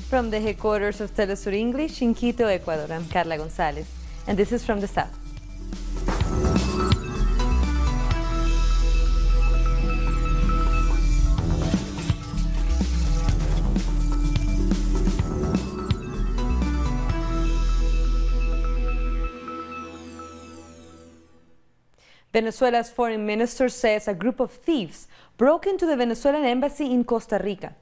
From the headquarters of Telesur English in Quito, Ecuador, I'm Carla Gonzalez, and this is From the South. Venezuela's foreign minister says a group of thieves broke into the Venezuelan embassy in Costa Rica.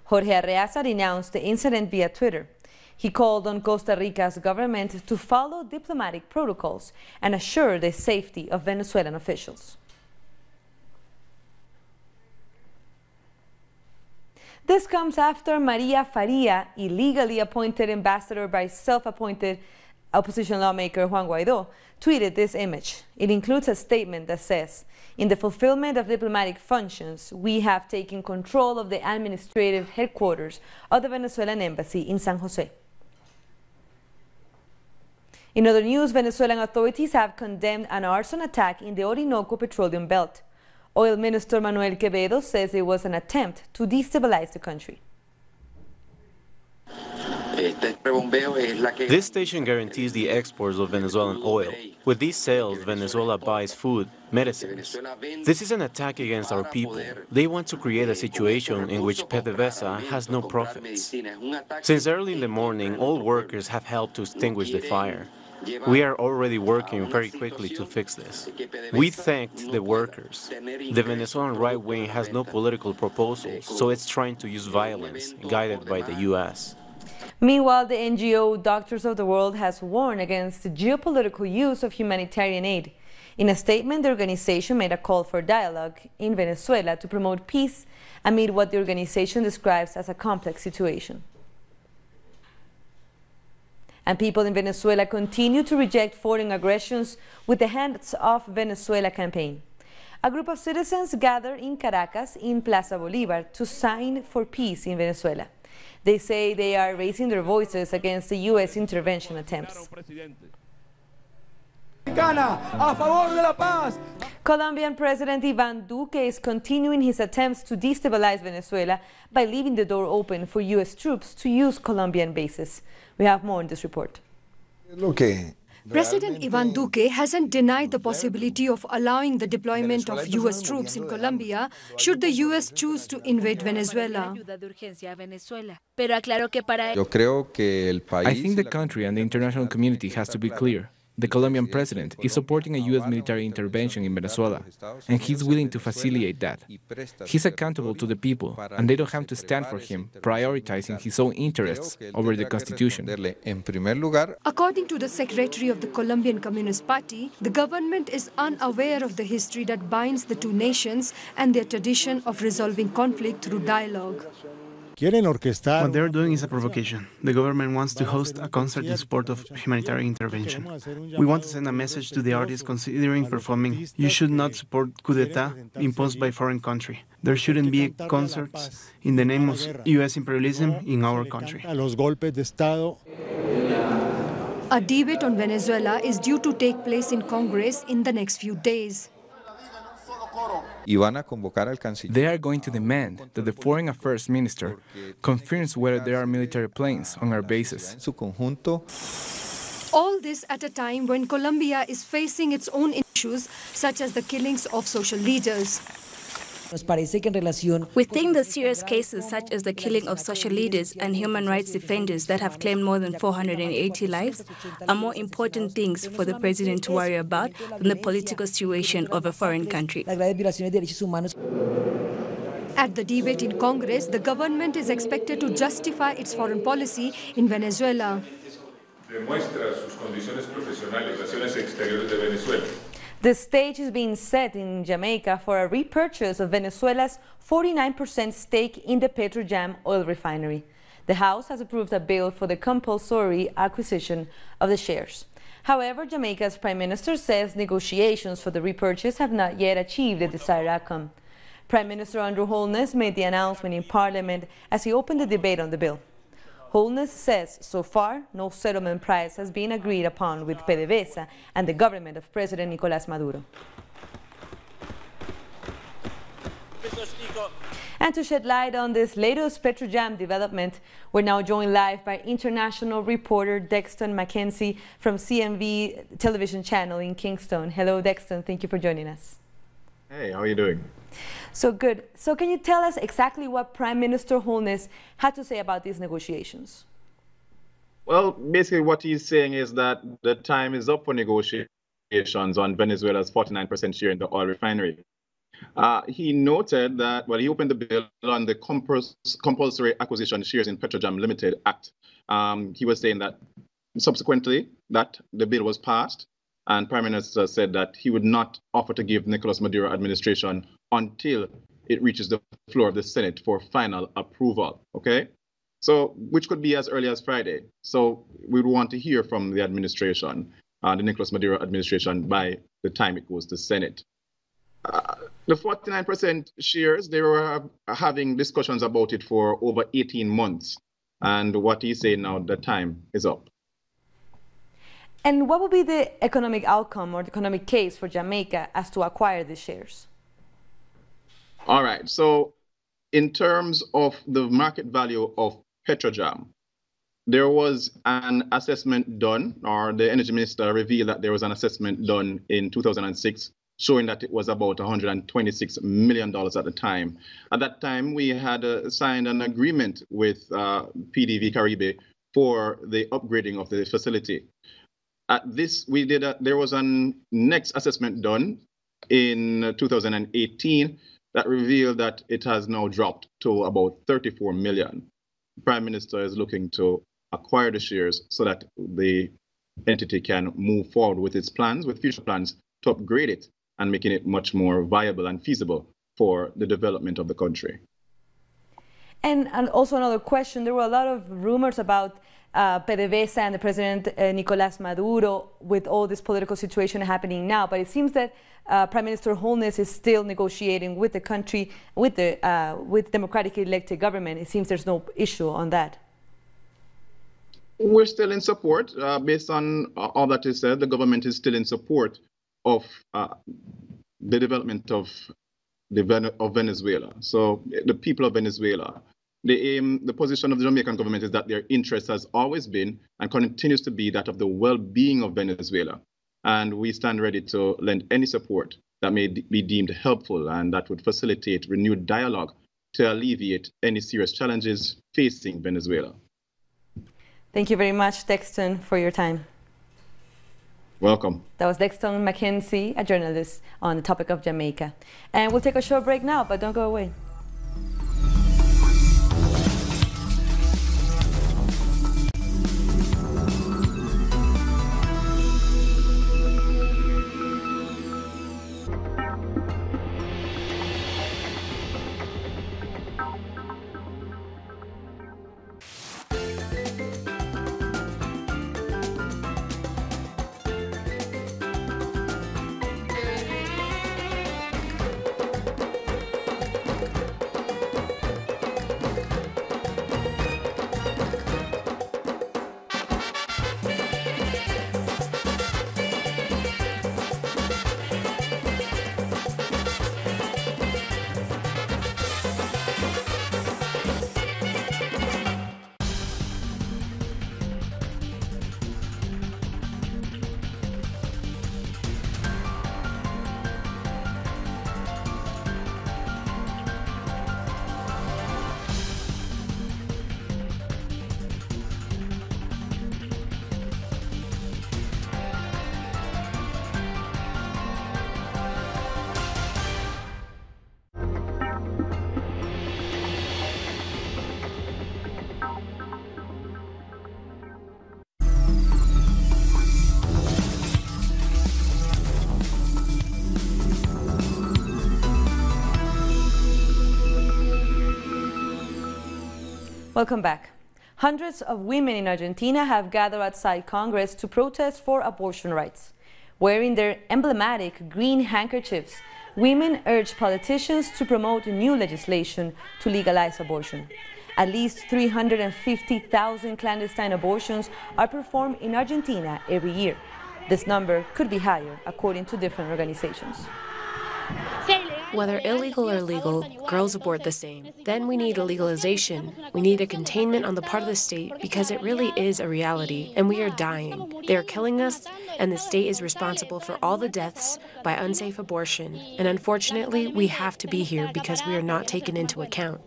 Jorge Arreaza denounced the incident via Twitter. He called on Costa Rica's government to follow diplomatic protocols and assure the safety of Venezuelan officials. This comes after Maria Faria, illegally appointed ambassador by self-appointed opposition lawmaker Juan Guaidó, tweeted this image. It includes a statement that says, "In the fulfillment of diplomatic functions, we have taken control of the administrative headquarters of the Venezuelan Embassy in San Jose." In other news, Venezuelan authorities have condemned an arson attack in the Orinoco petroleum belt. Oil Minister Manuel Quevedo says it was an attempt to destabilize the country. This station guarantees the exports of Venezuelan oil. With these sales, Venezuela buys food, medicines. This is an attack against our people. They want to create a situation in which FtS has no profits. Since early in the morning, all workers have helped to extinguish the fire. We are already working very quickly to fix this. We thanked the workers. The Venezuelan right wing has no political proposals, so it's trying to use violence, guided by the U.S. Meanwhile, the NGO Doctors of the World has warned against the geopolitical use of humanitarian aid. In a statement, the organization made a call for dialogue in Venezuela to promote peace amid what the organization describes as a complex situation. And people in Venezuela continue to reject foreign aggressions with the Hands Off Venezuela campaign. A group of citizens gathered in Caracas in Plaza Bolívar to sign for peace in Venezuela. They say they are raising their voices against the U.S. intervention attempts. Colombian President Iván Duque is continuing his attempts to destabilize Venezuela by leaving the door open for U.S. troops to use Colombian bases. We have more in this report. President Iván Duque hasn't denied the possibility of allowing the deployment of U.S. troops in Colombia should the U.S. choose to invade Venezuela. I think the country and the international community has to be clear. The Colombian president is supporting a U.S. military intervention in Venezuela, and he's willing to facilitate that. He's accountable to the people, and they don't have to stand for him, prioritizing his own interests over the Constitution. According to the secretary of the Colombian Communist Party, the government is unaware of the history that binds the two nations and their tradition of resolving conflict through dialogue. What they're doing is a provocation. The government wants to host a concert in support of humanitarian intervention. We want to send a message to the artists considering performing. You should not support coup d'etat imposed by foreign country. There shouldn't be concerts in the name of U.S. imperialism in our country. A debate on Venezuela is due to take place in Congress in the next few days. They are going to demand that the Foreign Affairs Minister confirms whether there are military planes on our bases. All this at a time when Colombia is facing its own issues, such as the killings of social leaders. We think the serious cases such as the killing of social leaders and human rights defenders that have claimed more than 480 lives are more important things for the president to worry about than the political situation of a foreign country. At the debate in Congress, the government is expected to justify its foreign policy in Venezuela. The stage is being set in Jamaica for a repurchase of Venezuela's 49% stake in the Petrojam oil refinery. The House has approved a bill for the compulsory acquisition of the shares. However, Jamaica's Prime Minister says negotiations for the repurchase have not yet achieved the desired outcome. Prime Minister Andrew Holness made the announcement in Parliament as he opened the debate on the bill. Holness says so far no settlement price has been agreed upon with PDVSA and the government of President Nicolás Maduro. And to shed light on this latest Petrojam development, we're now joined live by international reporter Dexton McKenzie from CMV television channel in Kingston. Hello, Dexton. Thank you for joining us. Hey, how are you doing? So good. So can you tell us exactly what Prime Minister Holness had to say about these negotiations? Well, basically what he's saying is that the time is up for negotiations on Venezuela's 49% share in the oil refinery. He noted that, well, he opened the bill on the Compulsory Acquisition Shares in Petrojam Limited Act. He was saying that subsequently that the bill was passed, and Prime Minister said that he would not offer to give Nicolas Maduro administration until it reaches the floor of the Senate for final approval, okay? So, which could be as early as Friday. So we would want to hear from the administration, the Nicolas Maduro administration, by the time it goes to Senate. The 49% shares, they were having discussions about it for over 18 months. And what he's saying now, the time is up. And what would be the economic outcome or the economic case for Jamaica as to acquire these shares? All right. So in terms of the market value of Petrojam, there was an assessment done, or the energy minister revealed that there was an assessment done in 2006 showing that it was about $126 million at the time. At that time, we had signed an agreement with PDV Caribe for the upgrading of the facility. At this, there was a next assessment done in 2018 that revealed that it has now dropped to about 34 million. The Prime Minister is looking to acquire the shares so that the entity can move forward with its plans, with future plans to upgrade it and making it much more viable and feasible for the development of the country. And also another question, there were a lot of rumors about PDVSA and the President Nicolas Maduro with all this political situation happening now, but it seems that Prime Minister Holness is still negotiating with the country, with democratically elected government. It seems there's no issue on that. We're still in support. Based on all that is said, the government is still in support of the development of Venezuela. So the people of Venezuela, the position of the Jamaican government is that their interest has always been and continues to be that of the well-being of Venezuela. And we stand ready to lend any support that may be deemed helpful and that would facilitate renewed dialogue to alleviate any serious challenges facing Venezuela. Thank you very much, Dexton, for your time. Welcome. That was Dexton McKenzie, a journalist on the topic of Jamaica. And we'll take a short break now, but don't go away. Welcome back. Hundreds of women in Argentina have gathered outside Congress to protest for abortion rights. Wearing their emblematic green handkerchiefs, women urge politicians to promote new legislation to legalize abortion. At least 350,000 clandestine abortions are performed in Argentina every year. This number could be higher, according to different organizations. Whether illegal or legal, girls abort the same. Then we need a legalization. We need a containment on the part of the state because it really is a reality, and we are dying. They are killing us, and the state is responsible for all the deaths by unsafe abortion. And unfortunately, we have to be here because we are not taken into account.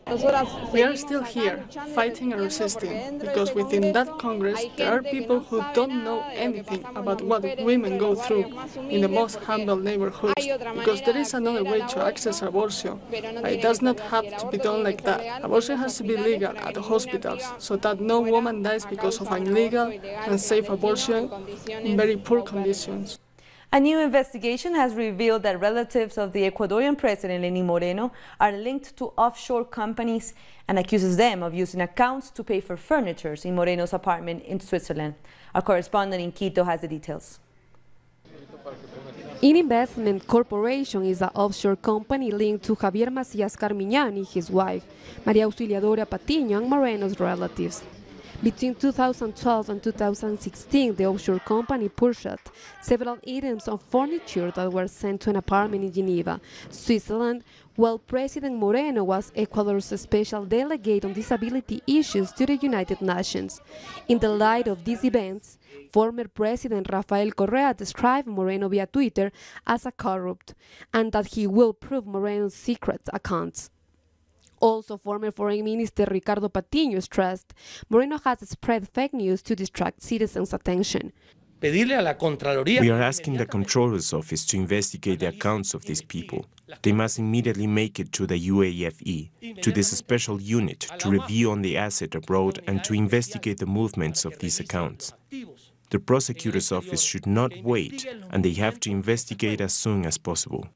We are still here, fighting and resisting, because within that Congress there are people who don't know anything about what women go through in the most humble neighborhoods, because there is another way to access abortion, but it does not have to be done like that. Abortion has to be legal at the hospitals, so that no woman dies because of illegal and unsafe abortion in very poor conditions. A new investigation has revealed that relatives of the Ecuadorian president, Lenín Moreno, are linked to offshore companies and accuses them of using accounts to pay for furniture in Moreno's apartment in Switzerland. Our correspondent in Quito has the details. Investment Corporation is an offshore company linked to Javier Macías Carmiñani, his wife, María Auxiliadora Patiño, and Moreno's relatives. Between 2012 and 2016, the offshore company purchased several items of furniture that were sent to an apartment in Geneva, Switzerland, while President Moreno was Ecuador's special delegate on disability issues to the United Nations. In the light of these events, former President Rafael Correa described Moreno via Twitter as a corrupt, and that he will prove Moreno's secret accounts. Also, former Foreign Minister Ricardo Patiño stressed Moreno has spread fake news to distract citizens' attention. We are asking the Controller's Office to investigate the accounts of these people. They must immediately make it to the UAFE, to this special unit, to review on the asset abroad and to investigate the movements of these accounts. The Prosecutor's Office should not wait, and they have to investigate as soon as possible.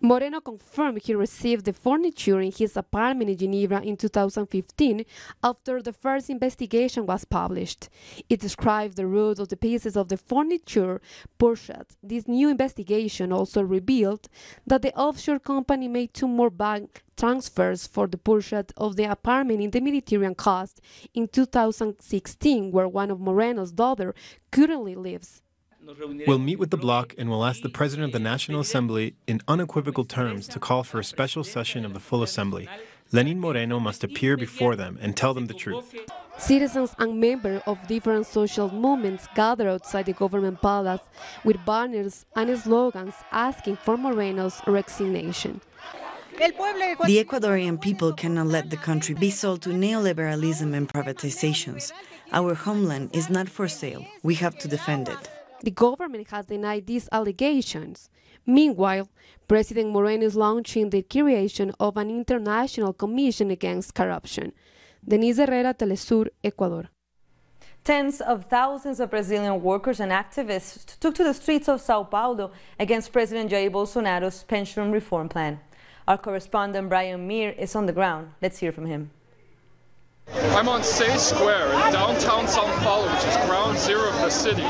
Moreno confirmed he received the furniture in his apartment in Geneva in 2015 after the first investigation was published. It described the route of the pieces of the furniture purchased. This new investigation also revealed that the offshore company made 2 more bank transfers for the purchase of the apartment in the Mediterranean coast in 2016, where one of Moreno's daughters currently lives. We'll meet with the bloc and we'll ask the President of the National Assembly in unequivocal terms to call for a special session of the full Assembly. Lenín Moreno must appear before them and tell them the truth. Citizens and members of different social movements gathered outside the government palace with banners and slogans asking for Moreno's resignation. The Ecuadorian people cannot let the country be sold to neoliberalism and privatizations. Our homeland is not for sale. We have to defend it. The government has denied these allegations. Meanwhile, President Moreno is launching the creation of an international commission against corruption. Denise Herrera, Telesur, Ecuador. Tens of thousands of Brazilian workers and activists took to the streets of Sao Paulo against President Jair Bolsonaro's pension reform plan. Our correspondent Brian Meir is on the ground. Let's hear from him. I'm on Sei Square in downtown São Paulo, which is ground zero of the city,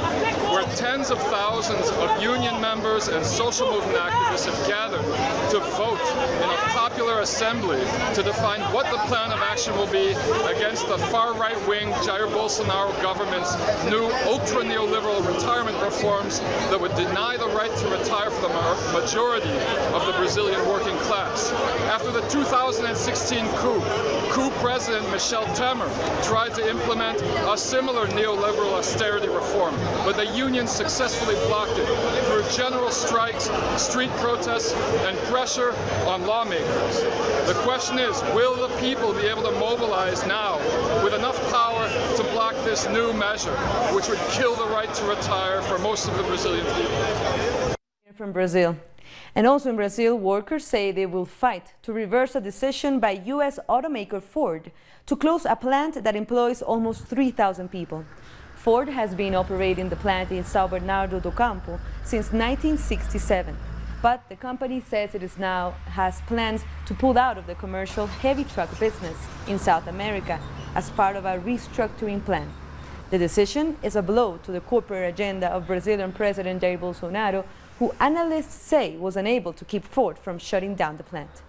where tens of thousands of union members and social movement activists have gathered to vote in a popular assembly to define what the plan of action will be against the far-right-wing Jair Bolsonaro government's new ultra-neoliberal retirement reforms that would deny the right to retire for the majority of the Brazilian working class. After the 2016 coup President Michel Temer tried to implement a similar neoliberal austerity reform, but the union successfully blocked it through general strikes, street protests, and pressure on lawmakers. The question is, will the people be able to mobilize now with enough power to block this new measure, which would kill the right to retire for most of the Brazilian people? From Brazil. And also in Brazil, workers say they will fight to reverse a decision by U.S. automaker Ford to close a plant that employs almost 3,000 people. Ford has been operating the plant in São Bernardo do Campo since 1967. But the company says it now has plans to pull out of the commercial heavy truck business in South America as part of a restructuring plan. The decision is a blow to the corporate agenda of Brazilian President Jair Bolsonaro, who analysts say was unable to keep Ford from shutting down the plant.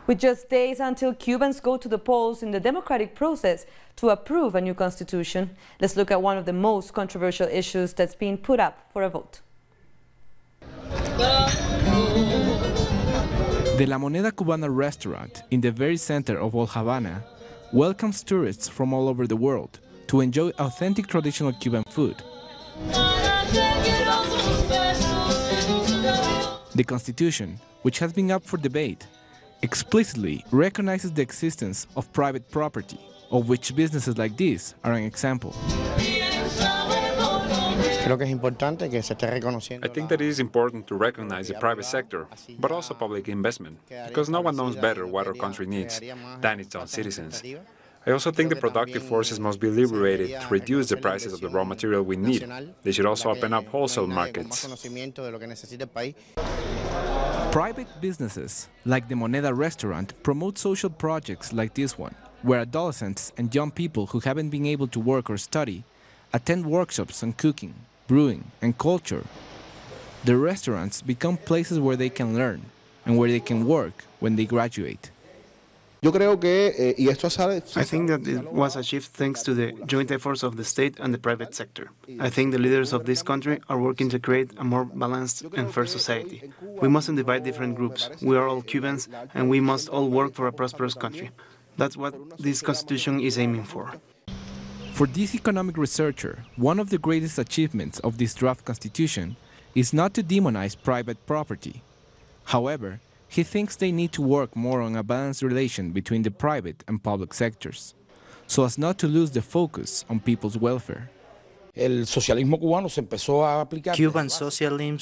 With just days until Cubans go to the polls in the democratic process to approve a new constitution, let's look at one of the most controversial issues that's being put up for a vote. The La Moneda Cubana restaurant in the very center of Old Havana welcomes tourists from all over the world to enjoy authentic traditional Cuban food. The Constitution, which has been up for debate, explicitly recognizes the existence of private property, of which businesses like this are an example. I think that it is important to recognize the private sector, but also public investment, because no one knows better what our country needs than its own citizens. I also think the productive forces must be liberated to reduce the prices of the raw material we need. They should also open up wholesale markets. Private businesses, like the Moneda restaurant, promote social projects like this one, where adolescents and young people who haven't been able to work or study attend workshops on cooking, brewing, and culture. The restaurants become places where they can learn and where they can work when they graduate. I think that it was achieved thanks to the joint efforts of the state and the private sector. I think the leaders of this country are working to create a more balanced and fair society. We mustn't divide different groups. We are all Cubans, and we must all work for a prosperous country. That's what this constitution is aiming for. For this economic researcher, one of the greatest achievements of this draft constitution is not to demonize private property. However, he thinks they need to work more on a balanced relation between the private and public sectors, so as not to lose the focus on people's welfare. Cuban socialism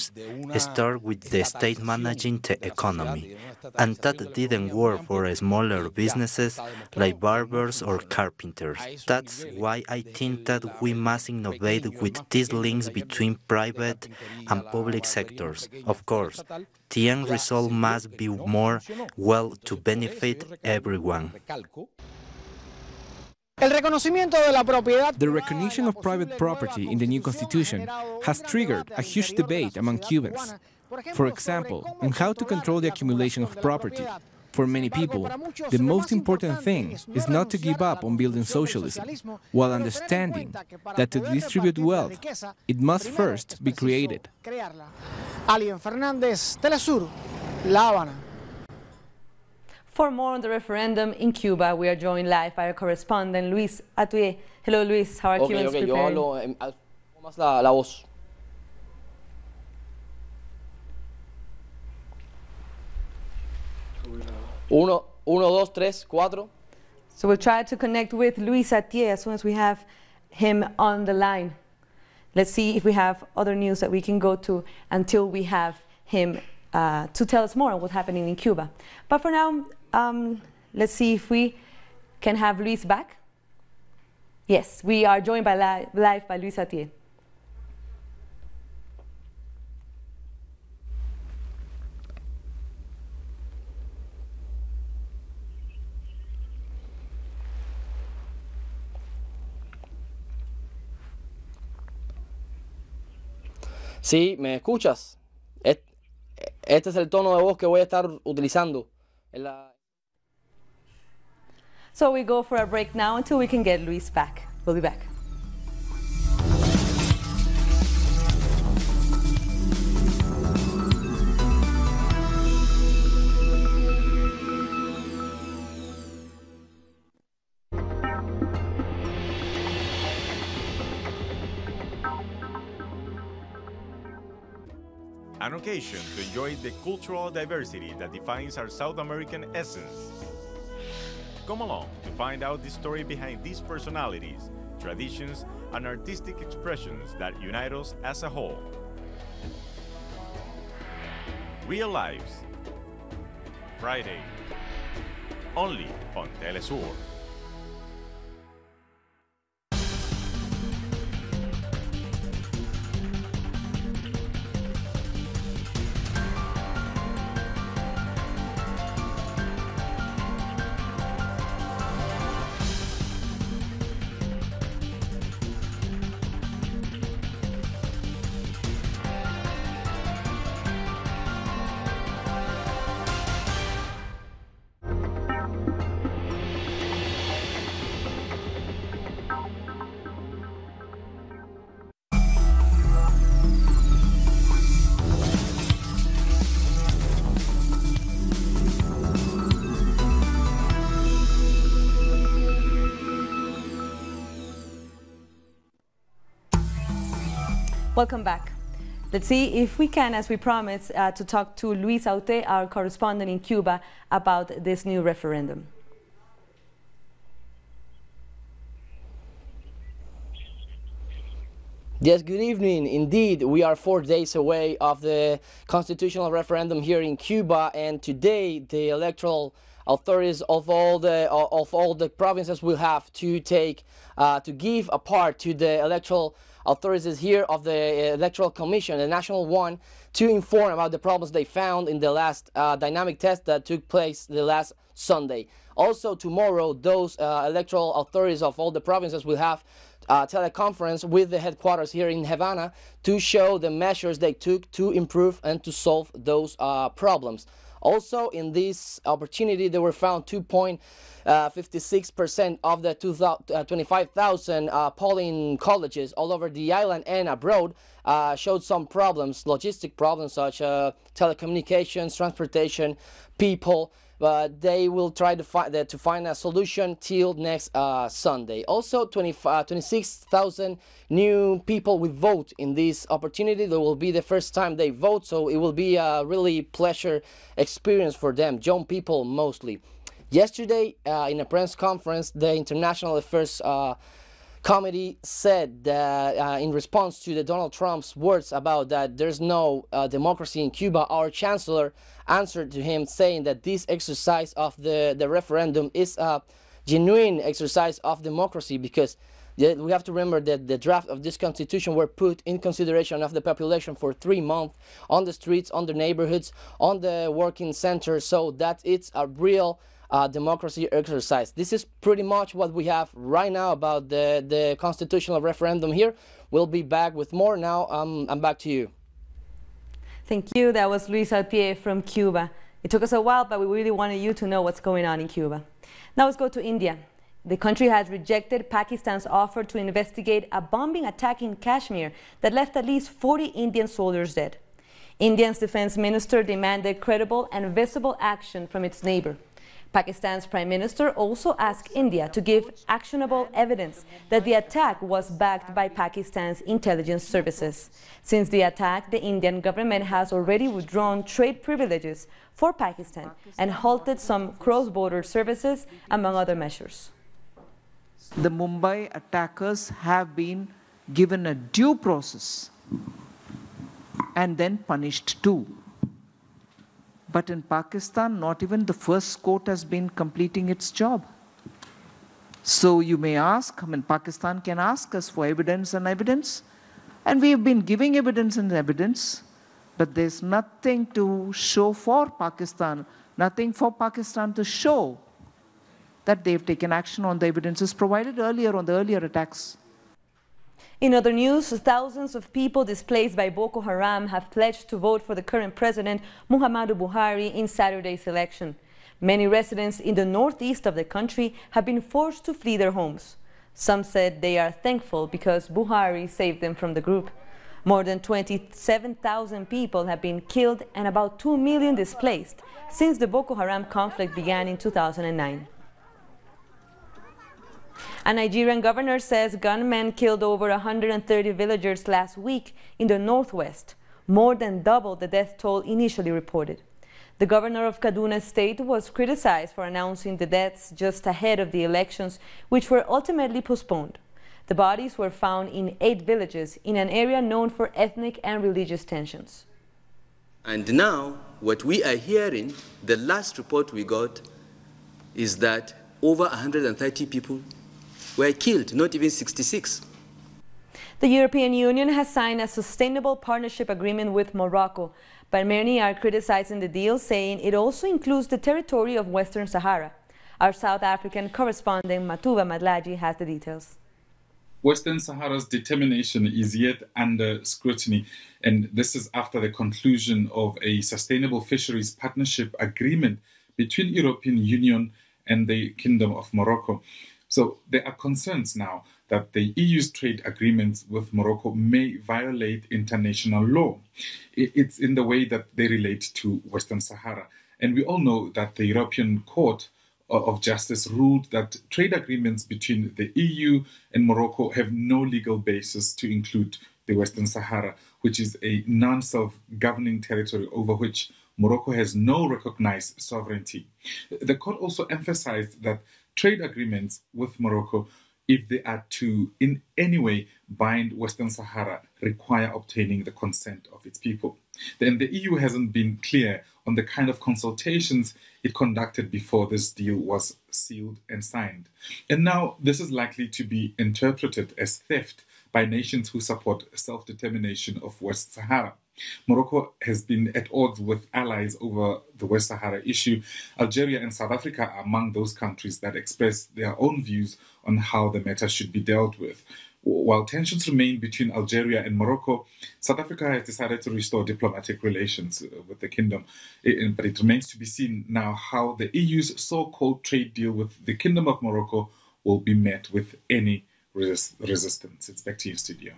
started with the state managing the economy, and that didn't work for smaller businesses like barbers or carpenters. That's why I think that we must innovate with these links between private and public sectors. Of course, the end result must be more well to benefit everyone. The recognition of private property in the new constitution has triggered a huge debate among Cubans. For example, on how to control the accumulation of property. For many people, the most important thing is not to give up on building socialism, while understanding that to distribute wealth, it must first be created. For more on the referendum in Cuba, we are joined live by our correspondent, Luis Atuye. Hello, Luis. How are Cubans preparing? Yo hablo más la voz. Uno, dos, tres, cuatro. So we'll try to connect with Luis Atuye as soon as we have him on the line. Let's see if we have other news that we can go to until we have him to tell us more on what's happening in Cuba. But for now, let's see if we can have Luis back. Yes, we are joined by live by Luis Atuye. Sí, ¿me escuchas? Este es el tono de voz que voy a estar utilizando en la... So we go for a break now until we can get Luis back. We'll be back. An occasion to enjoy the cultural diversity that defines our South American essence. Come along to find out the story behind these personalities, traditions, and artistic expressions that unite us as a whole. Real Lives, Friday, only on Telesur. Welcome back. Let's see if we can, as we promised, to talk to Luis Aute, our correspondent in Cuba, about this new referendum. Yes, good evening. Indeed, we are 4 days away of the constitutional referendum here in Cuba, and today the electoral authorities of all the provinces will have to give a part to the electoral authorities here of the Electoral Commission, the national one, to inform about the problems they found in the last dynamic test that took place the last Sunday. Also, tomorrow, those electoral authorities of all the provinces will have teleconference with the headquarters here in Havana to show the measures they took to improve and to solve those problems. Also, in this opportunity, they were found 2.56% of the 25,000 polling colleges all over the island and abroad showed some problems, logistic problems such telecommunications, transportation, people. But they will try to find a solution till next Sunday. Also, 26,000 new people will vote in this opportunity. That will be the first time they vote, so it will be a really pleasure experience for them, young people mostly. Yesterday, in a press conference, the International Affairs Committee said that in response to the Donald Trump's words about that there's no democracy in Cuba, our chancellor answered to him saying that this exercise of the referendum is a genuine exercise of democracy, because we have to remember that the draft of this constitution were put in consideration of the population for 3 months on the streets, on the neighborhoods, on the working centers, so that it's a real democracy exercise. This is pretty much what we have right now about the constitutional referendum here. We'll be back with more now. I'm back to you. Thank you. That was Luis Aute from Cuba. It took us a while, but we really wanted you to know what's going on in Cuba. Now let's go to India. The country has rejected Pakistan's offer to investigate a bombing attack in Kashmir that left at least 40 Indian soldiers dead. India's defense minister demanded credible and visible action from its neighbor. Pakistan's Prime Minister also asked India to give actionable evidence that the attack was backed by Pakistan's intelligence services. Since the attack, the Indian government has already withdrawn trade privileges for Pakistan and halted some cross-border services, among other measures. The Mumbai attackers have been given a due process and then punished too. But in Pakistan, not even the first court has been completing its job. So you may ask, Pakistan can ask us for evidence and evidence, and we have been giving evidence and evidence, but there's nothing to show for Pakistan, nothing for Pakistan to show that they've taken action on the evidences provided earlier on the earlier attacks. In other news, thousands of people displaced by Boko Haram have pledged to vote for the current president, Muhammadu Buhari, in Saturday's election. Many residents in the northeast of the country have been forced to flee their homes. Some said they are thankful because Buhari saved them from the group. More than 27,000 people have been killed and about 2 million displaced since the Boko Haram conflict began in 2009. A Nigerian governor says gunmen killed over 130 villagers last week in the northwest, more than double the death toll initially reported. The governor of Kaduna State was criticized for announcing the deaths just ahead of the elections, which were ultimately postponed. The bodies were found in 8 villages in an area known for ethnic and religious tensions. And now, what we are hearing, the last report we got, is that over 130 people were killed, not even 66. The European Union has signed a sustainable partnership agreement with Morocco, but many are criticizing the deal, saying it also includes the territory of Western Sahara. Our South African correspondent Matuba Madlaji has the details. Western Sahara's determination is yet under scrutiny, and this is after the conclusion of a sustainable fisheries partnership agreement between European Union and the Kingdom of Morocco. So there are concerns now that the EU's trade agreements with Morocco may violate international law. It's in the way that they relate to Western Sahara. And we all know that the European Court of Justice ruled that trade agreements between the EU and Morocco have no legal basis to include the Western Sahara, which is a non-self-governing territory over which Morocco has no recognized sovereignty. The court also emphasized that trade agreements with Morocco, if they are to in any way bind Western Sahara, require obtaining the consent of its people. Then the EU hasn't been clear on the kind of consultations it conducted before this deal was sealed and signed. And now this is likely to be interpreted as theft by nations who support self-determination of West Sahara. Morocco has been at odds with allies over the West Sahara issue. Algeria and South Africa are among those countries that express their own views on how the matter should be dealt with. While tensions remain between Algeria and Morocco, South Africa has decided to restore diplomatic relations with the kingdom. But it remains to be seen now how the EU's so-called trade deal with the Kingdom of Morocco will be met with any resistance. It's back to you, studio.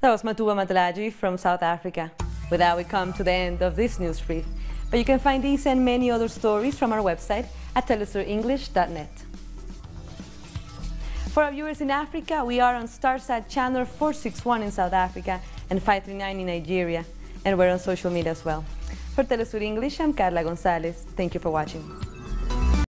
That was Matuba Matalaji from South Africa. With that, we come to the end of this news brief. But you can find these and many other stories from our website at telesurenglish.net. For our viewers in Africa, we are on Starsat channel 461 in South Africa and 539 in Nigeria. And we're on social media as well. For Telesur English, I'm Carla Gonzalez. Thank you for watching.